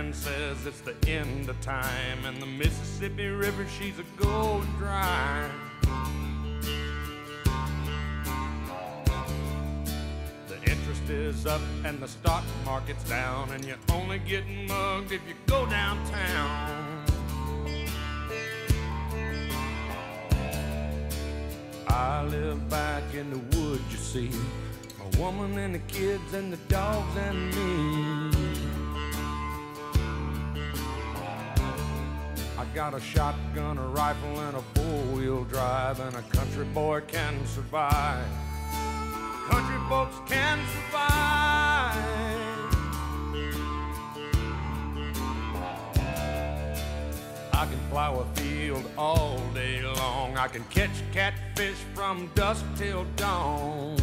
man says it's the end of time, and the Mississippi River, she's a going dry. The interest is up and the stock market's down, and you only get mugged if you go downtown. I live back in the woods, you see, a woman and the kids and the dogs and me. I got a shotgun, a rifle, and a four-wheel drive, and a country boy can survive. Country folks can survive. I can plow a field all day long. I can catch catfish from dusk till dawn.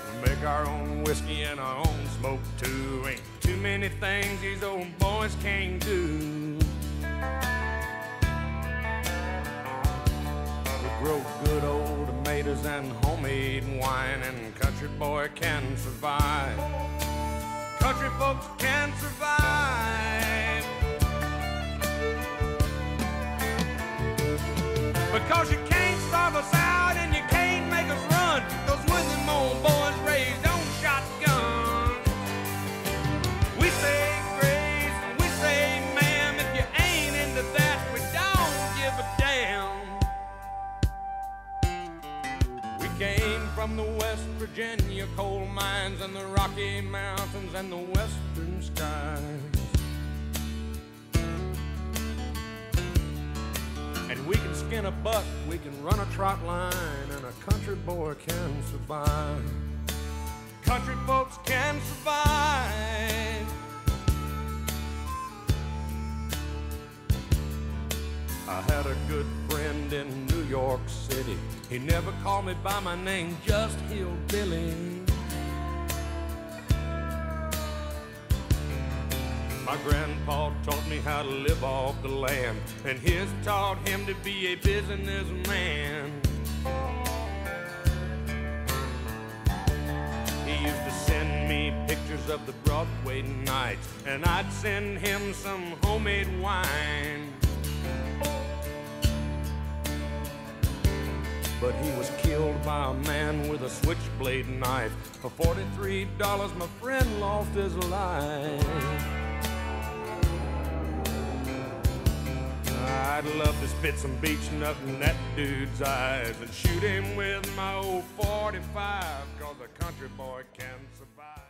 We make our own whiskey and our own smoke too. Ain't too many things these old boys can't do. We grow good old tomatoes and homemade wine, and country boy can survive. Country folks can survive. Because you can't starve us out and you can't make us run, 'cause with them old boys raised on shotguns. We say grace and we say ma'am. If you ain't into that, we don't give a damn. We came from the West Virginia coal mines and the Rocky Mountains and the western skies. And we can skin a buck, we can run a trot line, and a country boy can survive. Country folks can survive. I had a good friend in New York City. He never called me by my name, just Hillbilly. My grandpa taught me how to live off the land, and his taught him to be a businessman. He used to send me pictures of the Broadway nights, and I'd send him some homemade wine. But he was killed by a man with a switchblade knife. For $43, my friend lost his life. I'd love to spit some beach nut in that dude's eyes and shoot him with my old 45, 'cause a country boy can survive.